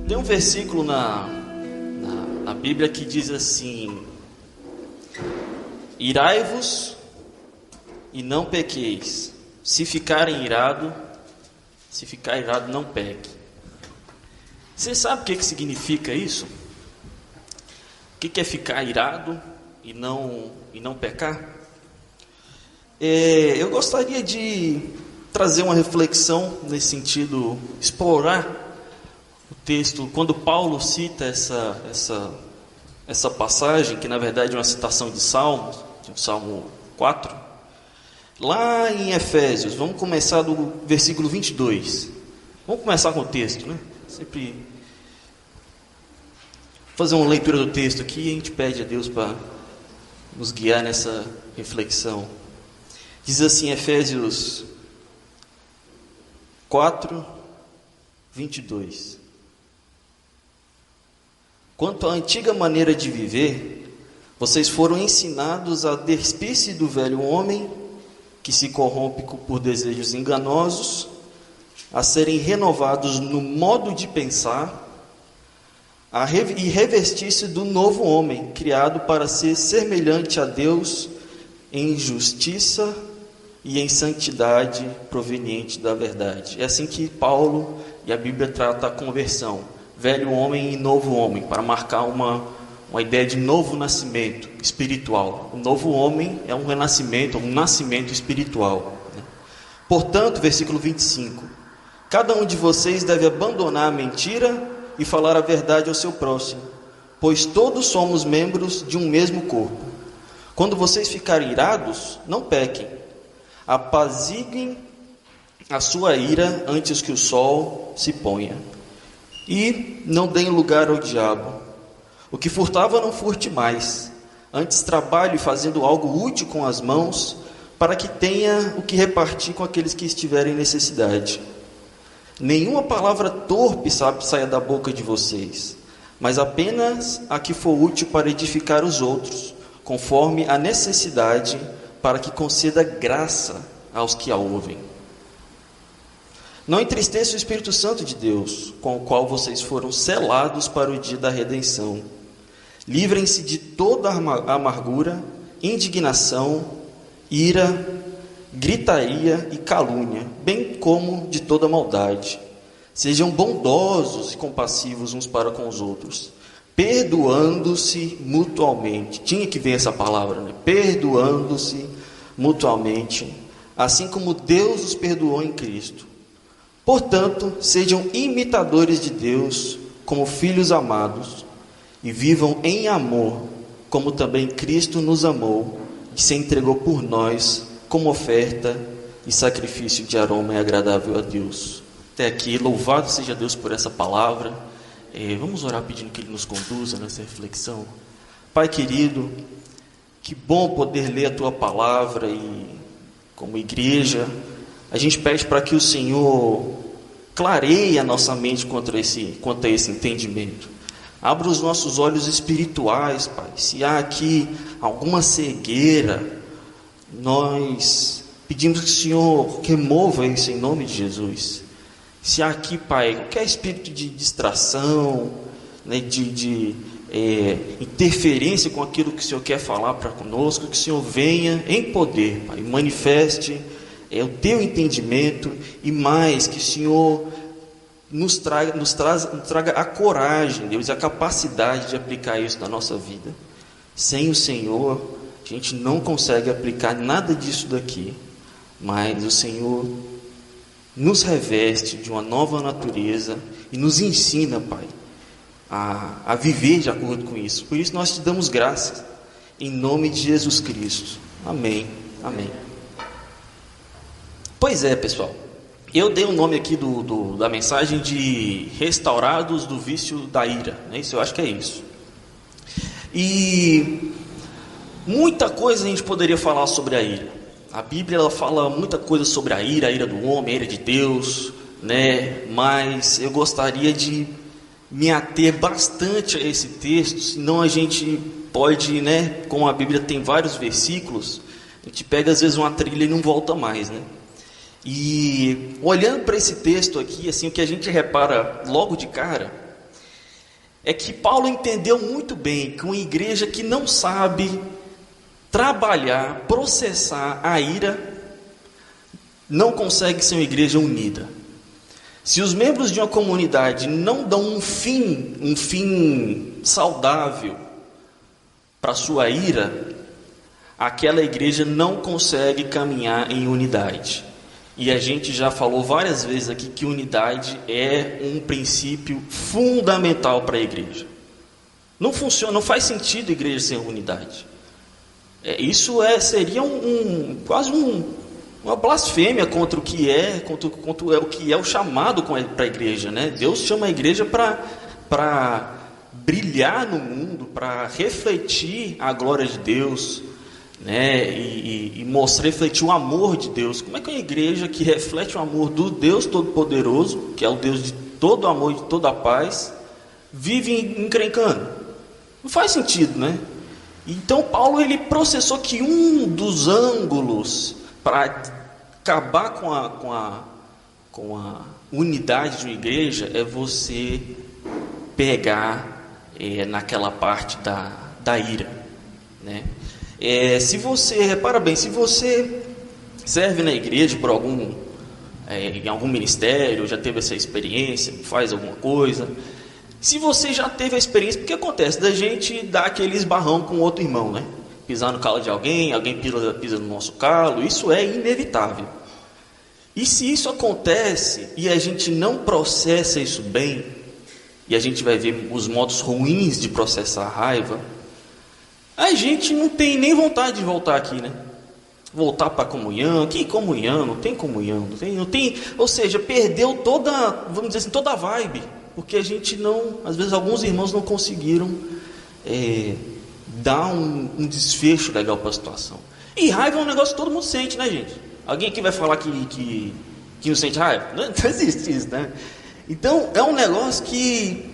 Tem um versículo na Bíblia que diz assim: irai-vos e não pequeis. Se ficar irado, não peque. Você sabe o que significa isso? O que é ficar irado e não pecar? Eu gostaria de trazer uma reflexão nesse sentido, explorar o texto, quando Paulo cita essa passagem, que na verdade é uma citação de Salmos, de Salmo 4, lá em Efésios. Vamos começar do versículo 22. Vamos começar com o texto, né? Sempre fazer uma leitura do texto aqui e a gente pede a Deus para nos guiar nessa reflexão. Diz assim, Efésios 4, 22. Quanto à antiga maneira de viver, vocês foram ensinados a despir-se do velho homem, que se corrompe por desejos enganosos, a serem renovados no modo de pensar, e revestir-se do novo homem, criado para ser semelhante a Deus em justiça e em santidade proveniente da verdade. É assim que Paulo e a Bíblia trata a conversão, velho homem e novo homem, para marcar uma ideia de novo nascimento espiritual. O novo homem é um renascimento, um nascimento espiritual. Portanto, versículo 25, cada um de vocês deve abandonar a mentira e falar a verdade ao seu próximo, pois todos somos membros de um mesmo corpo. Quando vocês ficarem irados, não pequem. Apaziguem a sua ira antes que o sol se ponha. E não deem lugar ao diabo. O que furtava, não furte mais. Antes trabalhe fazendo algo útil com as mãos, para que tenha o que repartir com aqueles que estiverem em necessidade. Nenhuma palavra torpe saia da boca de vocês, mas apenas a que for útil para edificar os outros, conforme a necessidade, para que conceda graça aos que a ouvem. Não entristeça o Espírito Santo de Deus, com o qual vocês foram selados para o dia da redenção. Livrem-se de toda amargura, indignação, ira, gritaria e calúnia, bem como de toda maldade. Sejam bondosos e compassivos uns para com os outros, perdoando-se mutualmente. Tinha que ver essa palavra, né? Perdoando-se mutualmente, assim como Deus os perdoou em Cristo. Portanto, sejam imitadores de Deus como filhos amados e vivam em amor, como também Cristo nos amou e se entregou por nós como oferta e sacrifício de aroma agradável a Deus. Até aqui, louvado seja Deus por essa palavra. Vamos orar pedindo que Ele nos conduza nessa reflexão. Pai querido, que bom poder ler a Tua palavra e, como igreja, a gente pede para que o Senhor clareie a nossa mente quanto a esse entendimento. Abra os nossos olhos espirituais, Pai. Se há aqui alguma cegueira, nós pedimos que o Senhor remova isso em nome de Jesus. Se há aqui, Pai, qualquer espírito de distração, né, de interferência com aquilo que o Senhor quer falar para conosco, que o Senhor venha em poder, Pai, manifeste o Teu entendimento e mais, que o Senhor nos traga a coragem, Deus, e a capacidade de aplicar isso na nossa vida. Sem o Senhor, a gente não consegue aplicar nada disso daqui, mas o Senhor nos reveste de uma nova natureza e nos ensina, Pai, a viver de acordo com isso. Por isso nós te damos graças, em nome de Jesus Cristo. Amém, amém. Pois é, pessoal, eu dei o nome aqui da mensagem de restaurados do vício da ira, né? Isso, eu acho que é isso. E muita coisa a gente poderia falar sobre a ira. A Bíblia ela fala muita coisa sobre a ira do homem, a ira de Deus, né? Mas eu gostaria de me ater bastante a esse texto, senão a gente pode, né? Como a Bíblia tem vários versículos, a gente pega às vezes uma trilha e não volta mais, né? E olhando para esse texto aqui, assim, o que a gente repara logo de cara é que Paulo entendeu muito bem que uma igreja que não sabe trabalhar, processar a ira, não consegue ser uma igreja unida. Se os membros de uma comunidade não dão um fim saudável para a sua ira, aquela igreja não consegue caminhar em unidade. E a gente já falou várias vezes aqui que unidade é um princípio fundamental para a igreja. Não funciona, não faz sentido a igreja sem unidade. Seria quase uma blasfêmia contra o que é, o que é o chamado para a igreja, né? Deus chama a igreja para brilhar no mundo, para refletir a glória de Deus, né? E refletir o amor de Deus. Como é que uma igreja que reflete o amor do Deus Todo-Poderoso, que é o Deus de todo amor e de toda paz, vive encrencando? Não faz sentido, né? Então Paulo ele processou que um dos ângulos para acabar com a unidade de uma igreja é você pegar naquela parte da ira, né? Se você, repara bem, se você serve na igreja por em algum ministério, já teve essa experiência, faz alguma coisa, se você já teve a experiência, porque acontece da gente dar aquele esbarrão com outro irmão, né? Pisar no calo de alguém pisa no nosso calo, isso é inevitável. E se isso acontece e a gente não processa isso bem, e a gente vai ver os modos ruins de processar a raiva, a gente não tem nem vontade de voltar aqui, né? Voltar para a comunhão. Que comunhão? Não tem comunhão, não tem, ou seja, perdeu vamos dizer assim, toda a vibe, porque a gente não, às vezes alguns irmãos não conseguiram dar um desfecho legal para a situação. E raiva é um negócio que todo mundo sente, né, gente? Alguém aqui vai falar que não sente raiva? Não existe isso, né? Então, é um negócio que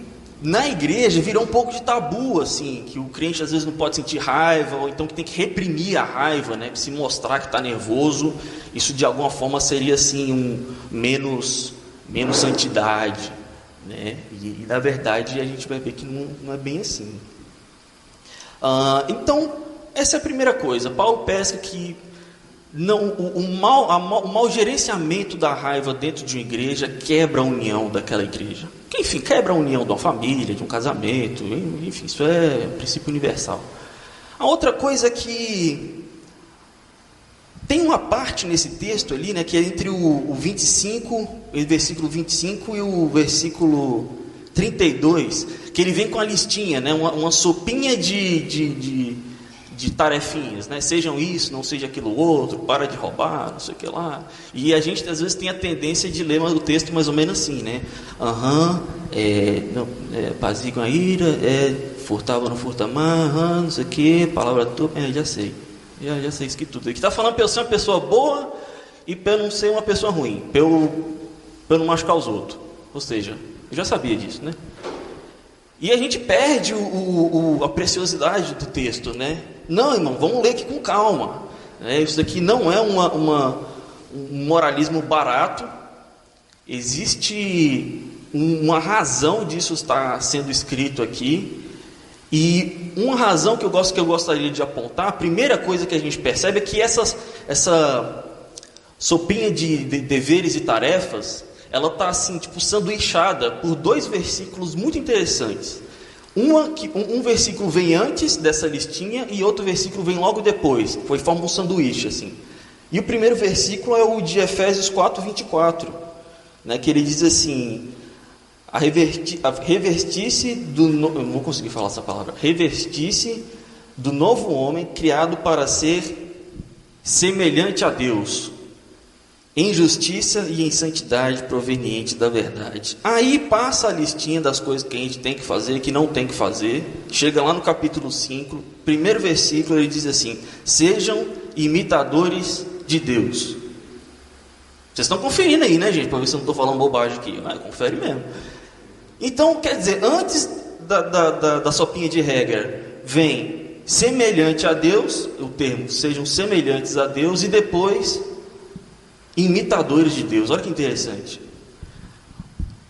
na igreja virou um pouco de tabu, assim, que o crente às vezes não pode sentir raiva, ou então que tem que reprimir a raiva, né? Se mostrar que está nervoso, isso de alguma forma seria assim menos santidade, né? E na verdade a gente vai ver que não é bem assim. Então, essa é a primeira coisa. Paulo pesca que o mau gerenciamento da raiva dentro de uma igreja quebra a união daquela igreja. Enfim, quebra a união de uma família, de um casamento, enfim, isso é um princípio universal. A outra coisa é que tem uma parte nesse texto ali, né, que é entre o versículo 25 e o versículo 32, que ele vem com a listinha, né, uma sopinha de tarefinhas, né? Sejam isso, não seja aquilo outro, para de roubar, não sei o que lá. E a gente às vezes tem a tendência de ler o texto mais ou menos assim, né? Apaziguam a ira, furtava, não furta mais, não sei o que, palavra tua, já sei isso aqui tudo. Aqui está falando para eu ser uma pessoa boa e para eu não ser uma pessoa ruim, para eu não machucar os outros. Ou seja, eu já sabia disso, né? E a gente perde a preciosidade do texto, né? Não, irmão, vamos ler aqui com calma. Isso daqui não é um moralismo barato. Existe uma razão disso estar sendo escrito aqui. E uma razão que eu gostaria de apontar, a primeira coisa que a gente percebe é que essa sopinha de deveres e tarefas, ela está assim, tipo, sanduichada por dois versículos muito interessantes. Um versículo vem antes dessa listinha e outro versículo vem logo depois. Forma um sanduíche, assim. E o primeiro versículo é o de Efésios 4:24, né, que ele diz assim: revestir-se do... Eu não vou conseguir falar essa palavra. Revestir-se do novo homem, criado para ser semelhante a Deus, em justiça e em santidade proveniente da verdade. Aí passa a listinha das coisas que a gente tem que fazer e que não tem que fazer. Chega lá no capítulo 5, primeiro versículo, ele diz assim: sejam imitadores de Deus. Vocês estão conferindo aí, né, gente? Para ver se eu não estou falando bobagem aqui. Confere mesmo. Então, quer dizer, antes da sopinha de regra, vem semelhante a Deus, o termo, sejam semelhantes a Deus, e depois imitadores de Deus. Olha que interessante.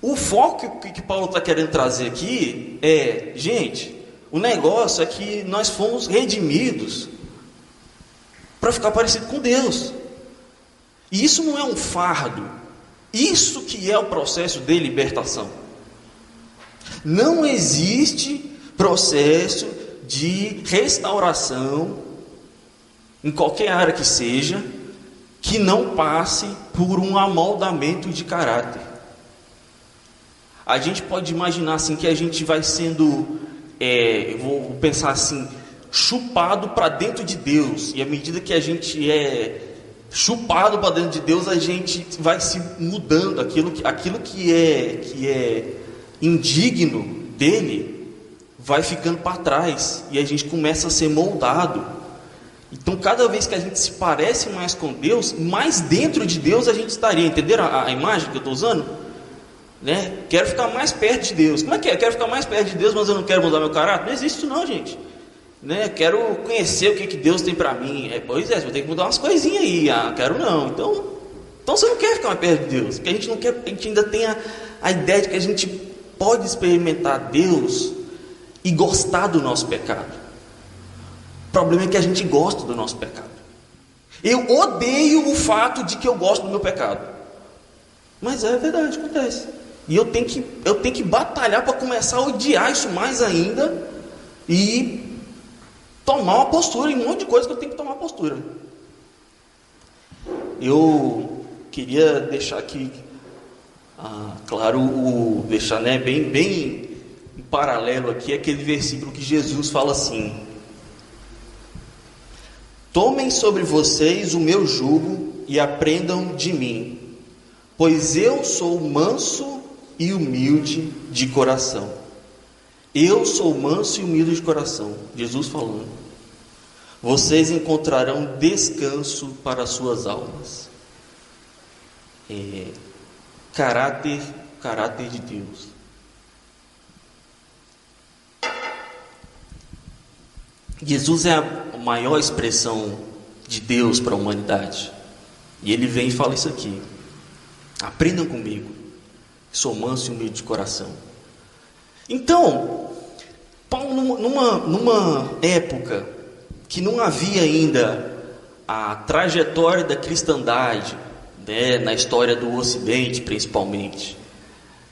O foco que Paulo está querendo trazer aqui é, gente, o negócio é que nós fomos redimidos para ficar parecido com Deus. E isso não é um fardo. Isso que é o processo de libertação. Não existe processo de restauração, em qualquer área que seja, que não passe por um amoldamento de caráter. A gente pode imaginar assim que a gente vai sendo, vou pensar assim, chupado para dentro de Deus. E à medida que a gente é chupado para dentro de Deus, a gente vai se mudando. Aquilo que é indigno dele vai ficando para trás. E a gente começa a ser moldado. Então, cada vez que a gente se parece mais com Deus, mais dentro de Deus a gente estaria. Entenderam a imagem que eu estou usando? Né? Quero ficar mais perto de Deus. Como é que é? Quero ficar mais perto de Deus, mas eu não quero mudar meu caráter? Não existe isso não, gente. Né? Quero conhecer o que Deus tem para mim. Pois é, você vai ter que mudar umas coisinhas aí. Quero não. Então você não quer ficar mais perto de Deus. Porque a gente não quer, a gente ainda tem a ideia de que a gente pode experimentar Deus e gostar do nosso pecado. O problema é que a gente gosta do nosso pecado. Eu odeio o fato de que eu gosto do meu pecado. Mas é verdade, acontece. E eu tenho que batalhar para começar a odiar isso mais ainda e tomar uma postura em um monte de coisa que eu tenho que tomar postura. Eu queria deixar aqui, claro, deixar bem em paralelo aqui aquele versículo que Jesus fala assim: tomem sobre vocês o meu jugo e aprendam de mim, pois eu sou manso e humilde de coração. Eu sou manso e humilde de coração. Jesus falando. Vocês encontrarão descanso para as suas almas. Caráter de Deus. Jesus é a maior expressão de Deus para a humanidade. E ele vem e fala isso aqui: aprendam comigo, sou manso e humilde de coração. Então, Paulo, numa época que não havia ainda a trajetória da cristandade, né, na história do Ocidente principalmente,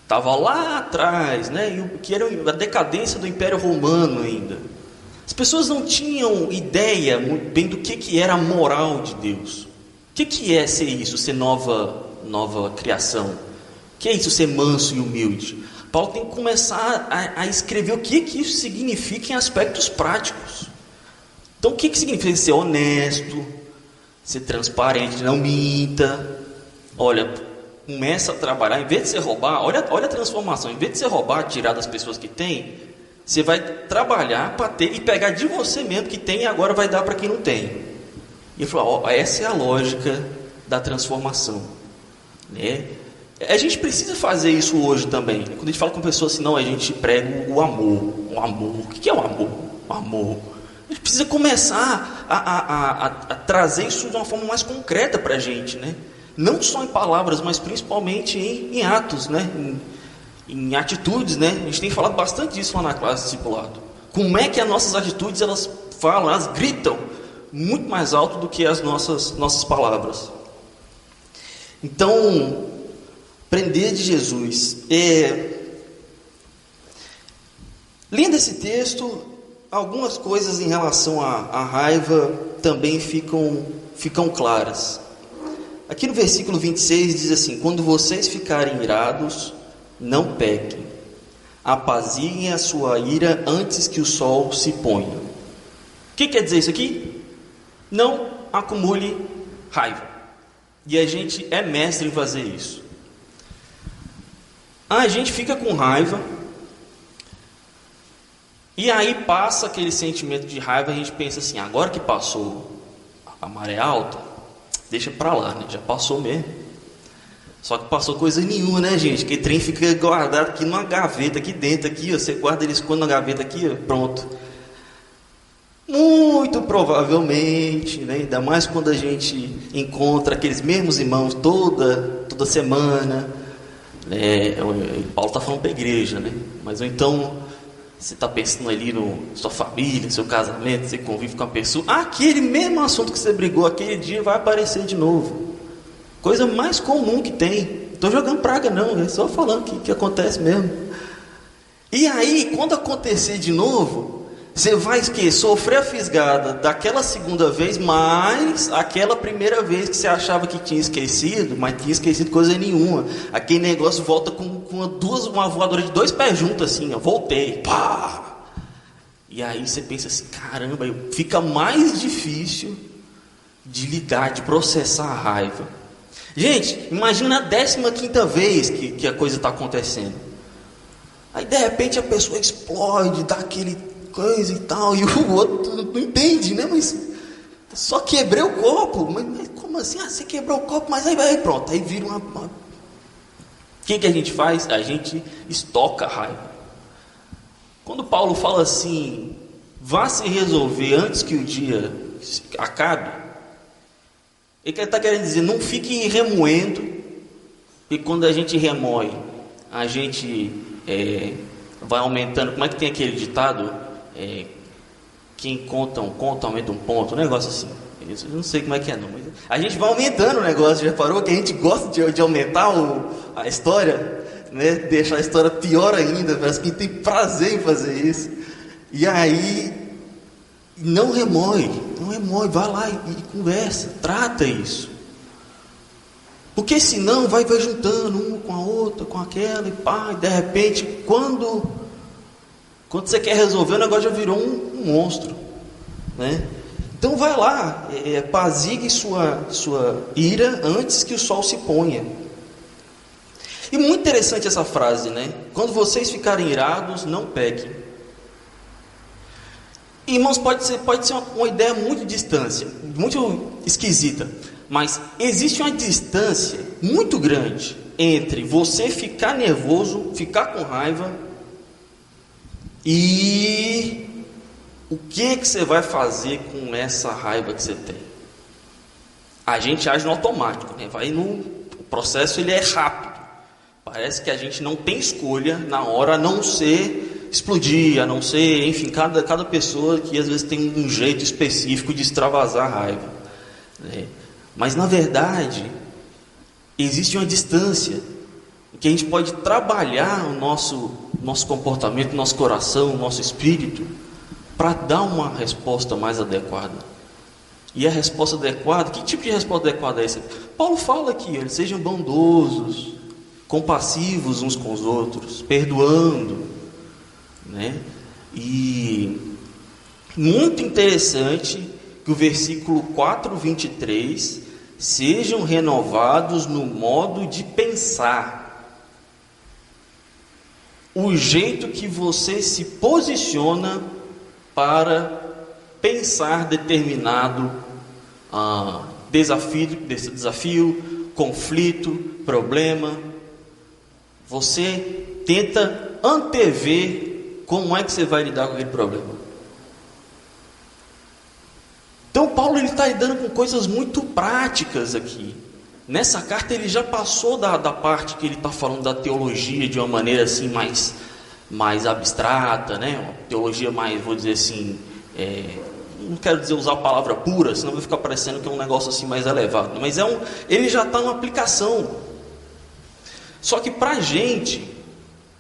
estava lá atrás, né, que era a decadência do Império Romano ainda. As pessoas não tinham ideia muito bem do que era a moral de Deus. O que é ser isso, ser nova criação? O que é isso, ser manso e humilde? Paulo tem que começar a escrever o que isso significa em aspectos práticos. Então, o que significa ser honesto, ser transparente, não minta? Olha, começa a trabalhar, em vez de você roubar, olha a transformação, em vez de você roubar, tirar das pessoas que tem, você vai trabalhar para ter e pegar de você mesmo que tem e agora vai dar para quem não tem. E ele falou, essa é a lógica da transformação, né? A gente precisa fazer isso hoje também. Quando a gente fala com pessoas assim, não, a gente prega o amor. O amor, o que é o amor? O amor. A gente precisa começar a trazer isso de uma forma mais concreta para a gente, né? Não só em palavras, mas principalmente em atos, né? Em atitudes, né? A gente tem falado bastante disso lá na classe de discipulado. Como é que as nossas atitudes, elas falam, elas gritam muito mais alto do que as nossas palavras. Então, aprender de Jesus. Lendo esse texto, algumas coisas em relação à raiva também ficam claras. Aqui no versículo 26 diz assim: quando vocês ficarem irados, não pequem. Apaziguem a sua ira antes que o sol se ponha. O que quer dizer isso aqui? Não acumule raiva. E a gente é mestre em fazer isso. A gente fica com raiva, e aí passa aquele sentimento de raiva, a gente pensa assim, agora que passou a maré alta, deixa pra lá, né? Já passou mesmo. Só que passou coisa nenhuma, né, gente? Que trem fica guardado aqui numa gaveta, aqui dentro, aqui, ó, você guarda ele esconde na gaveta aqui, ó, pronto. Muito provavelmente, né, ainda mais quando a gente encontra aqueles mesmos irmãos toda semana, Paulo está falando para a igreja, né? Mas ou então você está pensando ali na sua família, no seu casamento, você convive com a pessoa, aquele mesmo assunto que você brigou aquele dia vai aparecer de novo. Coisa mais comum que tem. Não estou jogando praga não, é só falando que acontece mesmo. E aí, quando acontecer de novo, você vai sofrer a fisgada daquela segunda vez, mais aquela primeira vez que você achava que tinha esquecido, mas tinha esquecido coisa nenhuma. Aquele negócio volta com uma voadora de 2 pés juntos assim, ó, voltei, pá! E aí você pensa assim, caramba, fica mais difícil de lidar, de processar a raiva. Gente, imagina a 15ª vez que a coisa está acontecendo. Aí de repente a pessoa explode, dá aquele coisa e tal, e o outro não entende, né? Mas só quebrei o copo. Mas como assim? Você quebrou o copo, mas aí pronto, aí vira uma... O que a gente faz? A gente estoca a raiva. Quando Paulo fala assim, vá se resolver antes que o dia acabe, ele está querendo dizer, não fique remoendo, e quando a gente remói, a gente vai aumentando. Como é que tem aquele ditado? Quem conta um conto aumenta um ponto, um negócio assim. Eu não sei como é que é não, mas a gente vai aumentando o negócio. Já reparou que a gente gosta de aumentar a história, né? Deixar a história pior ainda. Parece que tem prazer em fazer isso. E aí não remói, vai lá e conversa, trata isso. Porque senão vai juntando uma com a outra, com aquela, e pá, e de repente quando você quer resolver, o negócio já virou um monstro, né? Então vai lá, apazigue sua ira antes que o sol se ponha. E muito interessante essa frase, né? Quando vocês ficarem irados, não pequem. Irmãos, pode ser uma ideia muito distante, muito esquisita, mas existe uma distância muito grande entre você ficar nervoso, ficar com raiva, e o que você vai fazer com essa raiva que você tem? A gente age no automático, né? O processo ele é rápido. Parece que a gente não tem escolha na hora, a não ser explodir, a não ser, enfim, cada pessoa que às vezes tem um jeito específico de extravasar a raiva, né? Mas na verdade existe uma distância em que a gente pode trabalhar o nosso comportamento, nosso coração, nosso espírito, para dar uma resposta mais adequada. E a resposta adequada, que tipo de resposta adequada é essa? Paulo fala aqui, sejam bondosos, compassivos uns com os outros, perdoando, né? E muito interessante que o versículo 4:23, sejam renovados no modo de pensar. O jeito que você se posiciona para pensar determinado desafio, conflito, problema. Você tenta antever como é que você vai lidar com aquele problema. Então Paulo está lidando com coisas muito práticas aqui. Nessa carta ele já passou da parte que ele está falando da teologia de uma maneira assim mais abstrata, né? Uma teologia mais, vou dizer assim, não quero dizer usar a palavra pura, senão vai ficar parecendo que é um negócio assim mais elevado. Mas ele já está numa aplicação. Só que para a gente,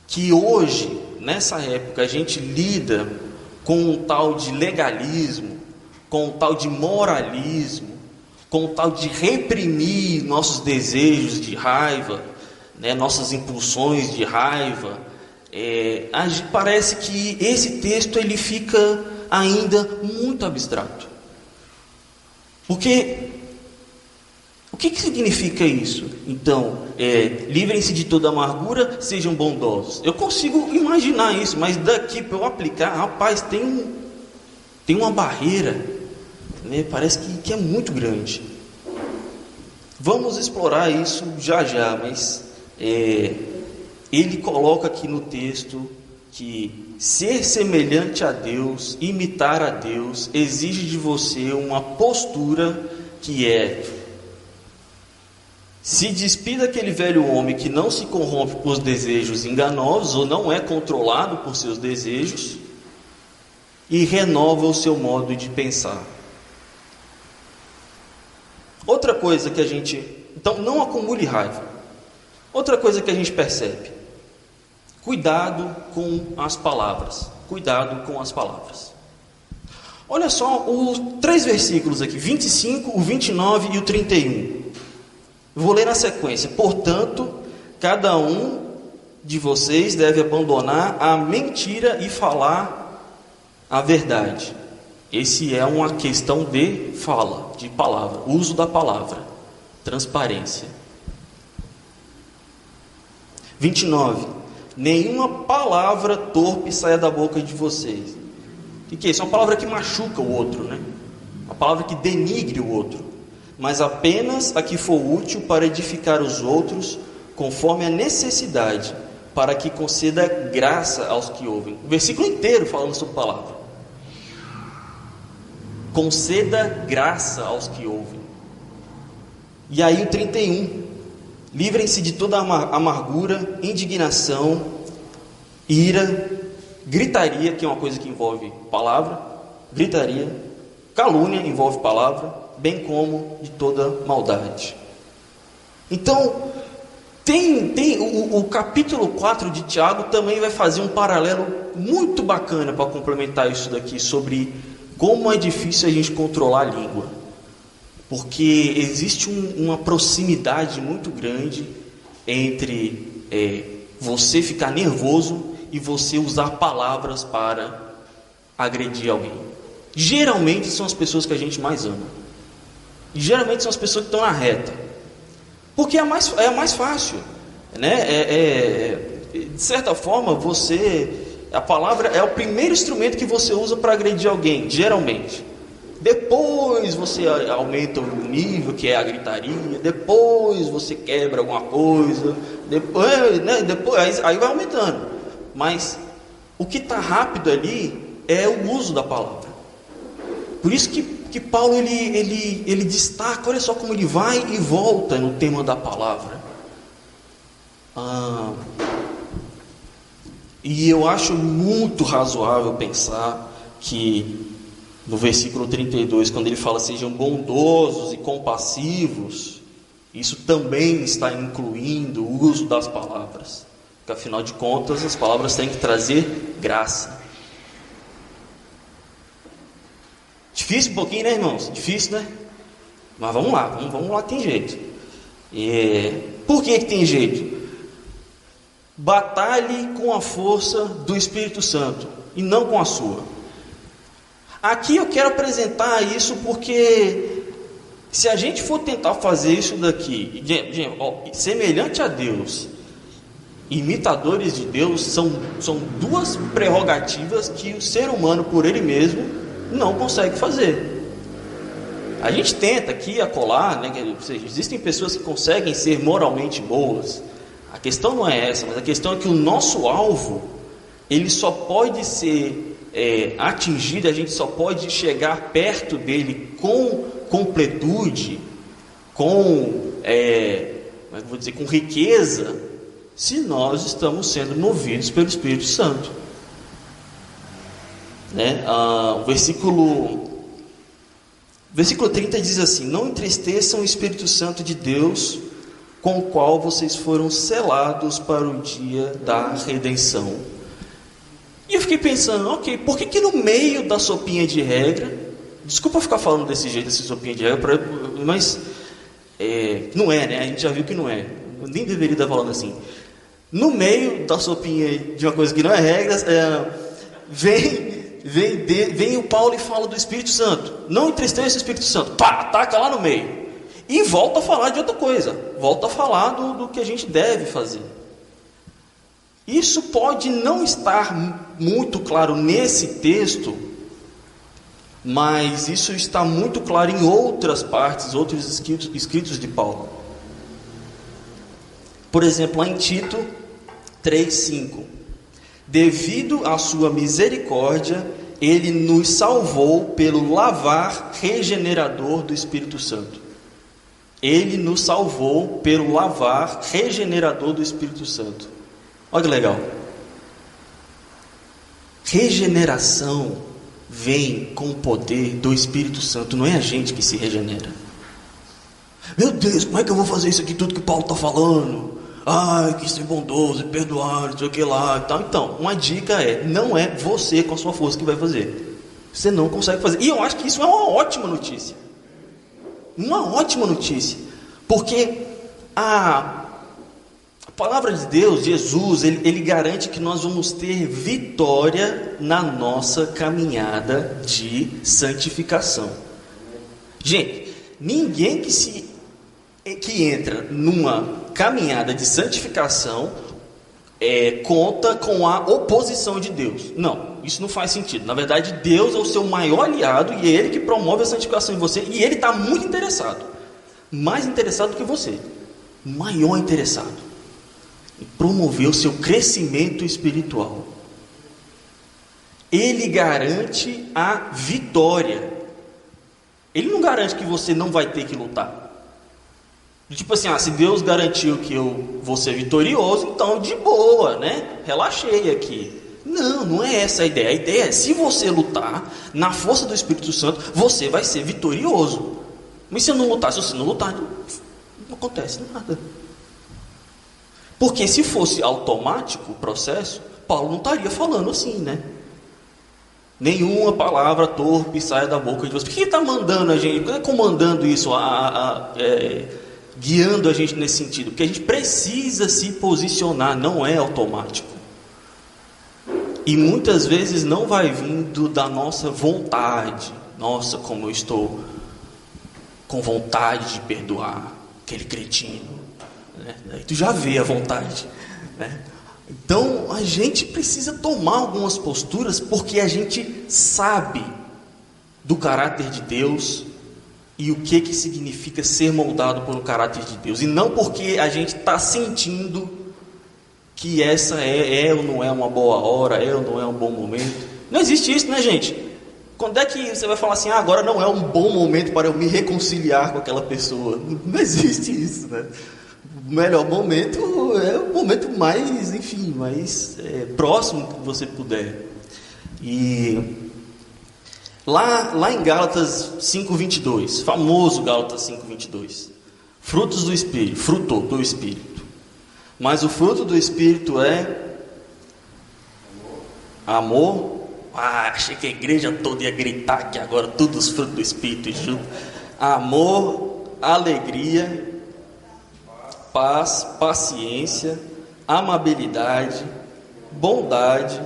que hoje, nessa época, a gente lida com um tal de legalismo, com um tal de moralismo, com o tal de reprimir nossos desejos de raiva, né, nossas impulsões de raiva, parece que esse texto ele fica ainda muito abstrato. Porque o que significa isso? Então, livrem-se de toda amargura, sejam bondosos. Eu consigo imaginar isso, mas daqui para eu aplicar, rapaz, tem uma barreira, né? Parece que é muito grande. Vamos explorar isso já, mas ele coloca aqui no texto que ser semelhante a Deus, imitar a Deus, exige de você uma postura que é Se despida daquele velho homem que não se corrompe por desejos enganosos ou não é controlado por seus desejos e renova o seu modo de pensar. Outra coisa que a gente... Então, não acumule raiva. Outra coisa que a gente percebe: cuidado com as palavras. Cuidado com as palavras. Olha só os 3 versículos aqui, 25, o 29 e o 31. Vou ler na sequência. Portanto, cada um de vocês deve abandonar a mentira e falar a verdade. Esse é uma questão de fala, de palavra, uso da palavra, transparência. 29. Nenhuma palavra torpe saia da boca de vocês. O que é isso? É uma palavra que machuca o outro, né? Uma palavra que denigre o outro. Mas apenas a que for útil para edificar os outros, conforme a necessidade, para que conceda graça aos que ouvem. O versículo inteiro falando sobre palavra. Conceda graça aos que ouvem. E aí o 31. Livrem-se de toda amargura, indignação, ira, gritaria, que é uma coisa que envolve palavra, gritaria, calúnia envolve palavra, bem como de toda maldade. Então, o capítulo 4 de Tiago também vai fazer um paralelo muito bacana para complementar isso daqui, sobre como é difícil a gente controlar a língua. Porque existe uma proximidade muito grande entre você ficar nervoso e você usar palavras para agredir alguém. Geralmente são as pessoas que a gente mais ama. E geralmente são as pessoas que estão na reta. Porque é a mais fácil, né? De certa forma, a palavra é o primeiro instrumento que você usa para agredir alguém, geralmente. Depois você aumenta o nível, que é a gritaria. Depois você quebra alguma coisa. Aí vai aumentando. Mas o que está rápido ali é o uso da palavra. Por isso que Paulo ele destaca, olha só como ele vai e volta no tema da palavra. E eu acho muito razoável pensar que no versículo 32, quando ele fala sejam bondosos e compassivos, isso também está incluindo o uso das palavras. Porque afinal de contas as palavras têm que trazer graça. Difícil um pouquinho, né, irmãos? Difícil, né? Mas vamos lá, tem jeito. Por que tem jeito? Batalhe com a força do Espírito Santo e não com a sua. Aqui eu quero apresentar isso porque se a gente for tentar fazer isso daqui, semelhante a Deus, imitadores de Deus, são 2 prerrogativas que o ser humano por ele mesmo não consegue fazer. A gente tenta aqui acolá, né? Ou seja, existem pessoas que conseguem ser moralmente boas. A questão não é essa, mas a questão é que o nosso alvo, ele só pode ser atingido, a gente só pode chegar perto dele com completude, com riqueza, se nós estamos sendo movidos pelo Espírito Santo. Né? O versículo 30 diz assim: não entristeçam o Espírito Santo de Deus, com o qual vocês foram selados para o dia da redenção. E eu fiquei pensando, ok, por que no meio da sopinha de regra, desculpa ficar falando desse jeito, essa sopinha de regra, mas não é, né? A gente já viu que não é. Eu nem deveria estar falando assim. No meio da sopinha de uma coisa que não é regra, vem o Paulo e fala do Espírito Santo. Não entristeça o Espírito Santo. Pá, ataca lá no meio. E volta a falar de outra coisa. Volta a falar do que a gente deve fazer. Isso pode não estar muito claro nesse texto, mas isso está muito claro em outras partes, outros escritos de Paulo. Por exemplo, lá em Tito 3:5. Devido à sua misericórdia, ele nos salvou pelo lavar regenerador do Espírito Santo. Ele nos salvou pelo lavar regenerador do Espírito Santo. Olha que legal. Regeneração vem com o poder do Espírito Santo, não é a gente que se regenera. Meu Deus, como é que eu vou fazer isso aqui, tudo que Paulo está falando? Ai, que ser bondoso, perdoar, não sei o que lá e tal. Então, uma dica é, não é você com a sua força que vai fazer. Você não consegue fazer. E eu acho que isso é uma ótima notícia. Uma ótima notícia. Porque a palavra de Deus, Jesus, ele garante que nós vamos ter vitória na nossa caminhada de santificação. Gente, ninguém que entra numa caminhada de santificação conta com a oposição de Deus. Não, isso não faz sentido. Na verdade, Deus é o seu maior aliado e é Ele que promove a santificação em você. E Ele está muito interessado, mais interessado do que você, maior interessado em promover o seu crescimento espiritual. Ele garante a vitória. Ele não garante que você não vai ter que lutar. Tipo assim, se Deus garantiu que eu vou ser vitorioso, então de boa, né? Relaxei aqui. Não, não é essa a ideia. A ideia é, se você lutar na força do Espírito Santo, você vai ser vitorioso. Mas se eu não lutar, se você não lutar, não acontece nada. Porque se fosse automático o processo, Paulo não estaria falando assim, né? Nenhuma palavra torpe saia da boca de vocês. Por que está mandando a gente, comandando isso, guiando a gente nesse sentido? Porque a gente precisa se posicionar, não é automático. E muitas vezes não vai vindo da nossa vontade. Nossa, como eu estou com vontade de perdoar aquele cretino, né? Aí tu já vê a vontade, né? Então a gente precisa tomar algumas posturas, porque a gente sabe do caráter de Deus e o que significa ser moldado por um caráter de Deus, e não porque a gente está sentindo que essa é ou não é uma boa hora, é ou não é um bom momento. Não existe isso, né, gente? Quando é que você vai falar assim, agora não é um bom momento para eu me reconciliar com aquela pessoa? Não existe isso, né? O melhor momento é o momento mais, enfim, mais próximo que você puder. E lá em Gálatas 5:22, famoso Gálatas 5:22, frutos do Espírito, fruto do Espírito. Mas o fruto do Espírito é amor. Achei que a igreja toda ia gritar aqui agora, todos os frutos do Espírito junto. Amor, alegria, paz, paciência, amabilidade, bondade,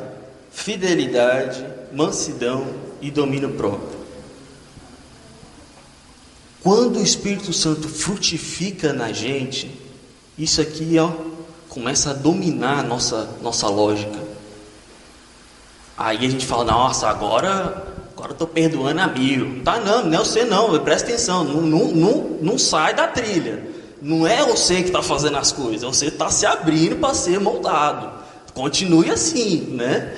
fidelidade, mansidão e domínio próprio. Quando o Espírito Santo frutifica na gente, isso aqui começa a dominar a nossa lógica. Aí a gente fala, nossa, agora eu estou perdoando a mil. Tá, não é você não, presta atenção, não sai da trilha. Não é você que está fazendo as coisas, você está se abrindo para ser moldado. Continue assim, né?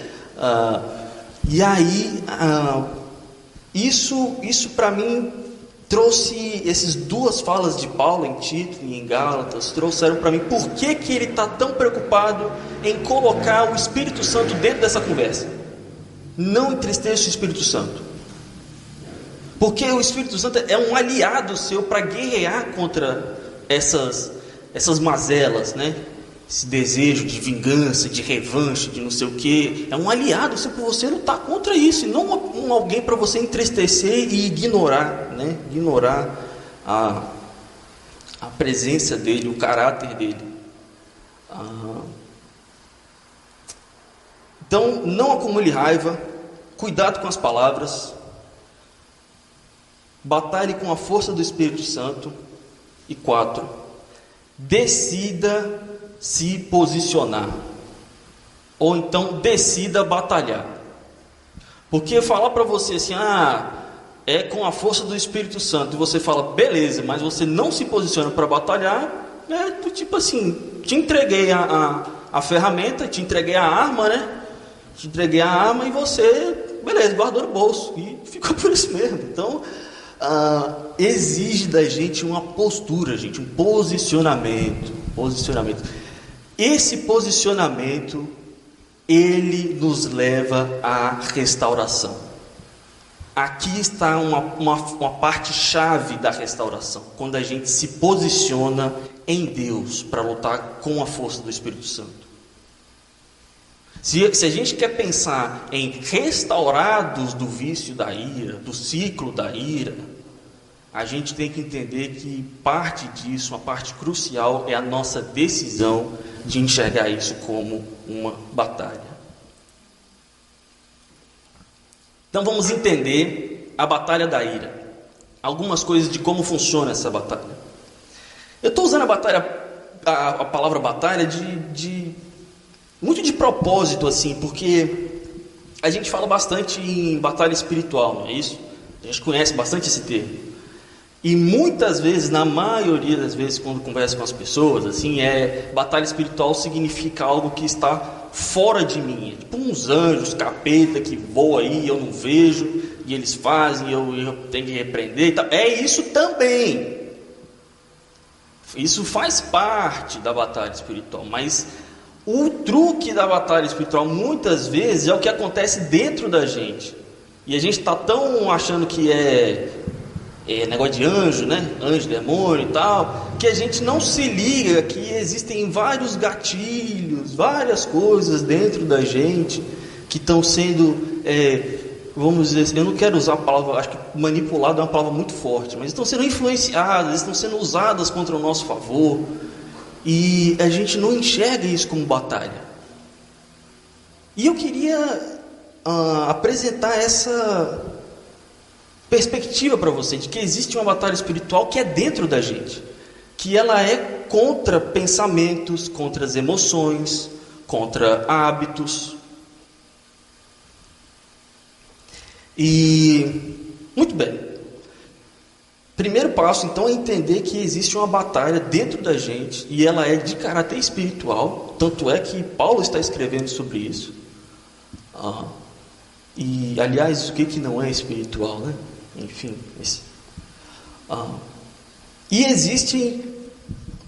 E aí, isso para mim trouxe, essas duas falas de Paulo em Tito e em Gálatas, trouxeram para mim por que ele está tão preocupado em colocar o Espírito Santo dentro dessa conversa. Não entristeça o Espírito Santo, porque o Espírito Santo é um aliado seu para guerrear contra essas mazelas, né? Esse desejo de vingança, de revanche, de não sei o que, é um aliado seu para você lutar contra isso, e não alguém para você entristecer e ignorar, né? Ignorar a presença dele, o caráter dele. Então, não acumule raiva, cuidado com as palavras, batalhe com a força do Espírito Santo. E 4, decida se posicionar, ou então decida batalhar. Porque falar para você assim, é com a força do Espírito Santo, e você fala, beleza, mas você não se posiciona para batalhar, tipo assim, te entreguei a ferramenta, te entreguei a arma, né? Te entreguei a arma e você, beleza, guardou no bolso, e ficou por isso mesmo. Então, exige da gente uma postura, gente, um posicionamento. Esse posicionamento, ele nos leva à restauração. Aqui está uma parte chave da restauração, quando a gente se posiciona em Deus para lutar com a força do Espírito Santo. Se a gente quer pensar em restaurados do vício da ira, do ciclo da ira, a gente tem que entender que parte disso, uma parte crucial, é a nossa decisão de enxergar isso como uma batalha. Então vamos entender a batalha da ira. Algumas coisas de como funciona essa batalha. Eu estou usando a palavra batalha muito de propósito, assim, porque a gente fala bastante em batalha espiritual, não é isso? A gente conhece bastante esse termo. E muitas vezes, na maioria das vezes, quando converso com as pessoas, assim, batalha espiritual significa algo que está fora de mim. Tipo uns anjos, capeta que voa aí, eu não vejo, e eles fazem, eu tenho que repreender e tal. É isso também. Isso faz parte da batalha espiritual, mas o truque da batalha espiritual muitas vezes é o que acontece dentro da gente. E a gente está tão achando que é negócio de anjo, né? Anjo, demônio e tal, que a gente não se liga que existem vários gatilhos, várias coisas dentro da gente que estão sendo, vamos dizer, eu não quero usar a palavra, acho que manipulado é uma palavra muito forte, mas estão sendo influenciadas, estão sendo usadas contra o nosso favor, e a gente não enxerga isso como batalha. E eu queria apresentar essa perspectiva para você, de que existe uma batalha espiritual que é dentro da gente, que ela é contra pensamentos, contra as emoções, contra hábitos. E, muito bem, primeiro passo então é entender que existe uma batalha dentro da gente, e ela é de caráter espiritual, tanto é que Paulo está escrevendo sobre isso. E, aliás, o que não é espiritual, né? Enfim, e existe.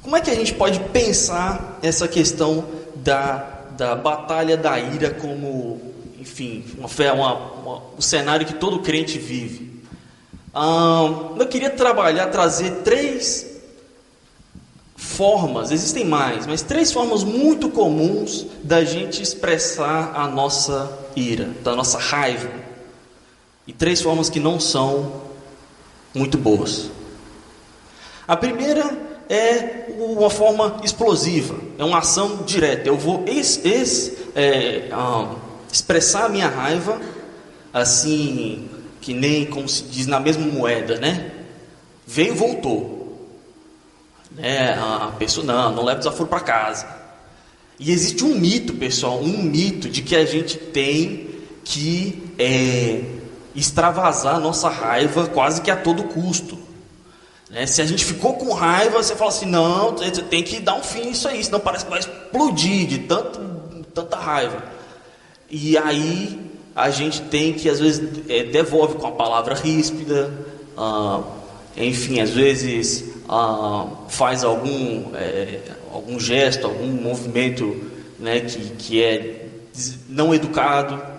Como é que a gente pode pensar essa questão da batalha da ira como, enfim, um cenário que todo crente vive? Eu queria trazer 3 formas, existem mais, mas 3 formas muito comuns da gente expressar a nossa ira, da nossa raiva. E 3 formas que não são muito boas. A primeira é uma forma explosiva, é uma ação direta. Eu vou expressar a minha raiva, assim, que nem, como se diz, na mesma moeda, né? Veio e voltou. A pessoa, não leva desaforo para casa. E existe um mito, pessoal, de que a gente tem que extravasar a nossa raiva quase que a todo custo. Se a gente ficou com raiva, você fala assim, não, você tem que dar um fim nisso aí, senão parece que vai explodir de tanta raiva. E aí a gente tem que, às vezes, devolve com a palavra ríspida, enfim, às vezes faz algum gesto, algum movimento, né, que é não educado,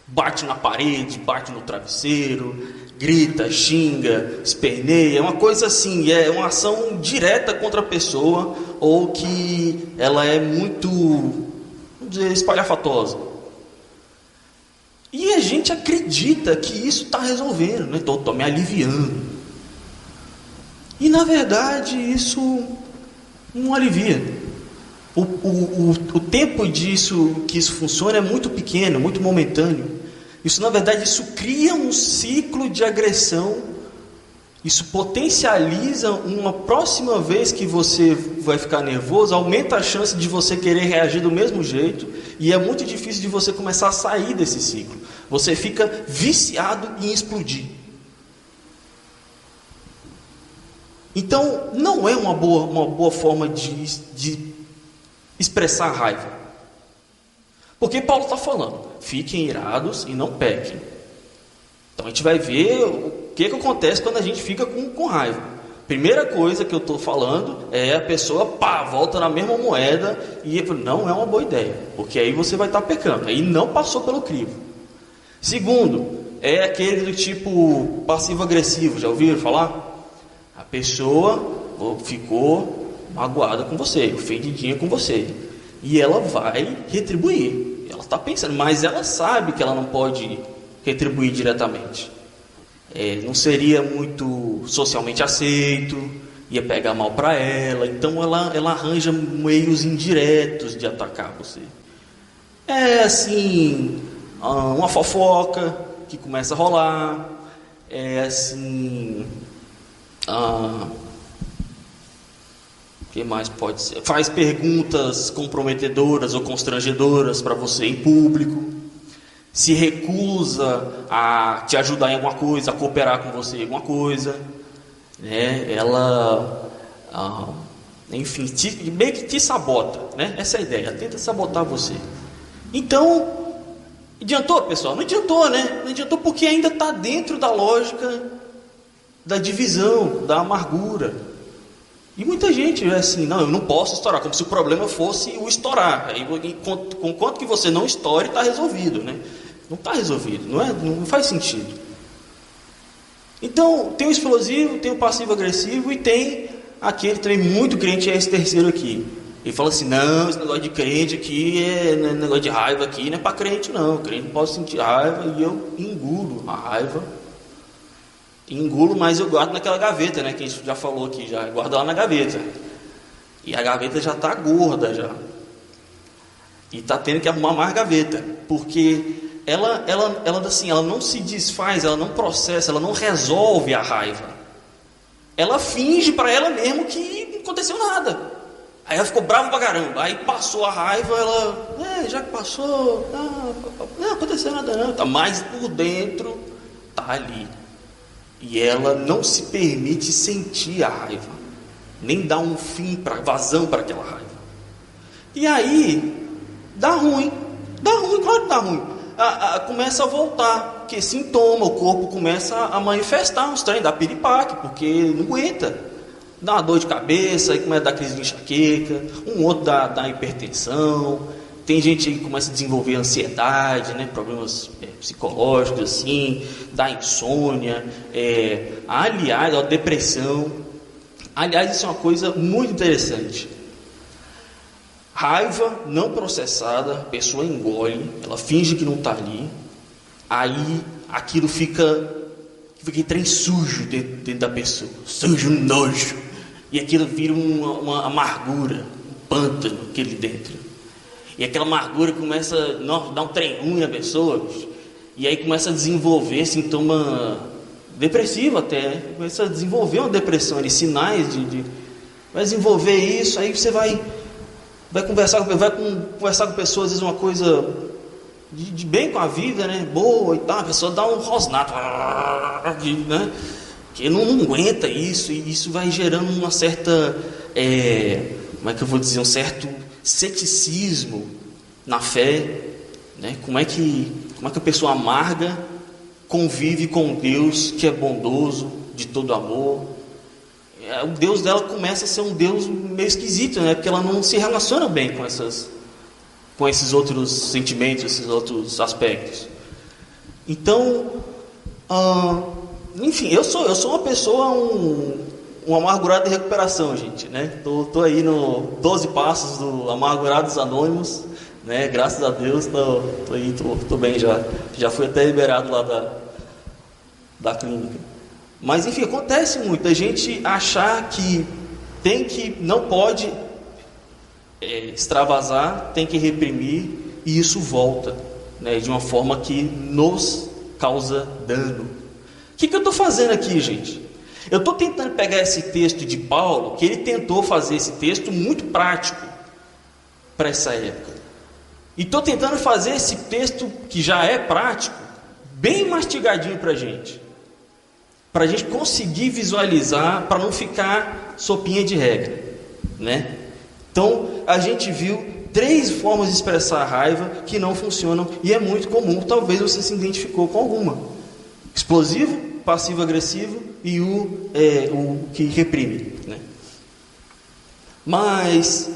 bate na parede, bate no travesseiro, grita, xinga, esperneia, é uma coisa assim, é uma ação direta contra a pessoa, ou que ela é muito, vamos dizer, espalhafatosa. E a gente acredita que isso está resolvendo, né? Estou me aliviando. E na verdade isso não alivia. O tempo que isso funciona é muito pequeno, muito momentâneo. Isso, na verdade, isso cria um ciclo de agressão. Isso potencializa uma próxima vez que você vai ficar nervoso, aumenta a chance de você querer reagir do mesmo jeito, e é muito difícil de você começar a sair desse ciclo. Você fica viciado em explodir. Então, não é uma boa forma de expressar raiva. Porque Paulo está falando, fiquem irados e não pequem. Então a gente vai ver que acontece quando a gente fica com raiva? Primeira coisa que eu estou falando é a pessoa, volta na mesma moeda e não é uma boa ideia, porque aí você vai estar pecando, aí não passou pelo crivo. Segundo, é aquele do tipo passivo-agressivo, já ouviram falar? A pessoa ficou magoada com você, ofendidinha com você, e ela vai retribuir. Ela está pensando, mas ela sabe que ela não pode retribuir diretamente. Não seria muito socialmente aceito, ia pegar mal para ela, então ela arranja meios indiretos de atacar você. É assim, uma fofoca que começa a rolar, é assim, o que mais pode ser? Faz perguntas comprometedoras ou constrangedoras para você em público, se recusa a te ajudar em alguma coisa, a cooperar com você em alguma coisa, né? Ela, enfim, meio que te sabota, né? Essa é a ideia, tenta sabotar você. Então, adiantou, pessoal? Não adiantou, né? Não adiantou porque ainda está dentro da lógica da divisão, da amargura. E muita gente é assim, não, eu não posso estourar, como se o problema fosse o estourar. Aí, com quanto que você não estoure, está resolvido, né? Não está resolvido, não faz sentido. Então, tem o explosivo, tem o passivo-agressivo e tem aquele também muito crente, é esse terceiro aqui. Ele fala assim, não, esse negócio de crente aqui, negócio de raiva aqui, não é para crente não. O crente não pode sentir raiva e eu engulo a raiva. Engulo, mas eu guardo naquela gaveta, né? Que a gente já falou aqui, já guardo lá na gaveta. E a gaveta já está gorda já. E está tendo que arrumar mais gaveta, porque ela assim, ela não se desfaz, ela não processa, ela não resolve a raiva. Ela finge para ela mesmo que não aconteceu nada. Aí ela ficou brava pra caramba. Aí passou a raiva, ela, já que passou, não aconteceu nada não. Tá, mas por dentro tá ali. E ela não se permite sentir a raiva, nem dar um fim, vazão para aquela raiva. E aí dá ruim, claro que dá ruim. Começa a voltar, que sintoma, o corpo começa a manifestar uns trem, dá piripaque, porque não aguenta. Dá uma dor de cabeça, aí começa a dar crise de enxaqueca, um outro dá hipertensão. Tem gente que começa a desenvolver ansiedade, né, problemas psicológicos assim, dá insônia, aliás, a depressão. Aliás, isso é uma coisa muito interessante. Raiva não processada, a pessoa engole, ela finge que não está ali, aí aquilo fica trem sujo dentro da pessoa, sujo, um nojo, e aquilo vira uma amargura, um pântano aquele dentro. E aquela amargura começa a dar um trem ruim na pessoa, e aí começa a desenvolver sintoma depressivo até, começa a desenvolver uma depressão, sinais vai desenvolver isso, aí você vai conversar com pessoas, às vezes uma coisa de bem com a vida, né, boa e tal, a pessoa dá um rosnato, né, que não aguenta isso, e isso vai gerando uma certa, como é que eu vou dizer, um certo ceticismo na fé, né? Como é que a pessoa amarga convive com Deus que é bondoso, de todo amor. O Deus dela começa a ser um Deus meio esquisito, né? Porque ela não se relaciona bem com esses outros sentimentos, esses outros aspectos. Então, enfim, eu sou uma pessoa, um amargurado de recuperação, gente, né? Tô aí no 12 passos do Amargurados Anônimos, né? Graças a Deus, tô bem já. Já fui até liberado lá da clínica. Mas enfim, acontece muito a gente achar que não pode extravasar, tem que reprimir, e isso volta, né? De uma forma que nos causa dano. O que eu estou fazendo aqui, gente? Eu estou tentando pegar esse texto de Paulo, que ele tentou fazer esse texto muito prático para essa época. E estou tentando fazer esse texto, que já é prático, bem mastigadinho para a gente conseguir visualizar, para não ficar sopinha de regra, né? Então, a gente viu 3 formas de expressar a raiva que não funcionam, e é muito comum, talvez você se identificou com alguma. Explosivo, passivo-agressivo e o que reprime, né? Mas